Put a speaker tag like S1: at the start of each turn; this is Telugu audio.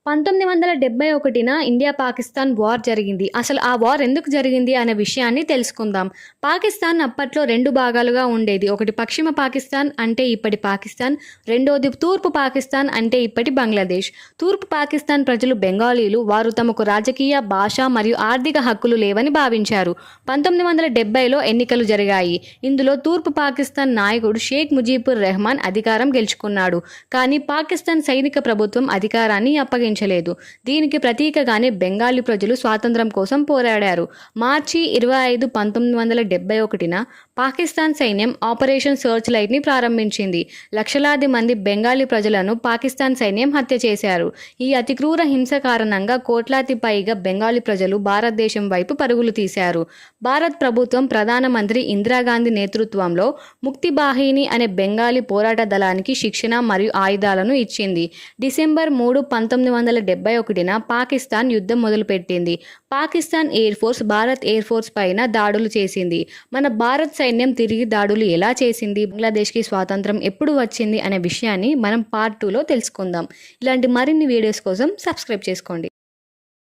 S1: 1971న ఇండియా పాకిస్తాన్ వార్ జరిగింది. అసలు ఆ వార్ ఎందుకు జరిగింది అనే విషయాన్ని తెలుసుకుందాం. పాకిస్తాన్ అప్పట్లో 2 భాగాలుగా ఉండేది. ఒకటి పశ్చిమ పాకిస్తాన్ అంటే ఇప్పటి పాకిస్తాన్, రెండోది తూర్పు పాకిస్తాన్ అంటే ఇప్పటి బంగ్లాదేశ్. తూర్పు పాకిస్తాన్ ప్రజలు బెంగాలీలు. వారు తమకు రాజకీయ, భాష మరియు ఆర్థిక హక్కులు లేవని భావించారు. 1970లో ఎన్నికలు జరిగాయి. ఇందులో తూర్పు పాకిస్తాన్ నాయకుడు షేక్ ముజీబుర్ రెహమాన్ అధికారం గెలుచుకున్నాడు. కానీ పాకిస్తాన్ సైనిక ప్రభుత్వం అధికారాన్ని అప్పగించలేదు. దీనికి ప్రతీకగానే బెంగాలీ ప్రజలు స్వాతంత్ర్యం కోసం పోరాడారు. మార్చి 25, 1971న పాకిస్తాన్ సైన్యం ఆపరేషన్ సర్చ్ లైట్ని ప్రారంభించింది. లక్షలాది మంది బెంగాలీ ప్రజలను పాకిస్తాన్ సైన్యం హత్య చేశారు. ఈ అతి క్రూర హింస కారణంగా కోట్లాది పైగా బెంగాలీ ప్రజలు భారతదేశం వైపు పరుగులు తీశారు. భారత్ ప్రభుత్వం ప్రధానమంత్రి ఇందిరాగాంధీ నేతృత్వంలో ముక్తి బాహిని అనే బెంగాలీ పోరాట దళానికి శిక్షణ మరియు ఆయుధాలను ఇచ్చింది. డిసెంబర్ 3, 1971న పాకిస్తాన్ యుద్ధం మొదలుపెట్టింది. Pakistan air force Bharat air force పైన దాడులు చేసింది. మన భారత్ సైన్యం తిరిగి దాడులు ఎలా చేసింది, బంగ్లాదేశ్కి స్వాతంత్రం ఎప్పుడు వచ్చింది అనే విషయాన్ని మనం పార్ట్ 2లో తెలుసుకుందాం. ఇలాంటి మరిన్ని వీడియోస్ కోసం సబ్స్క్రైబ్ చేసుకోండి.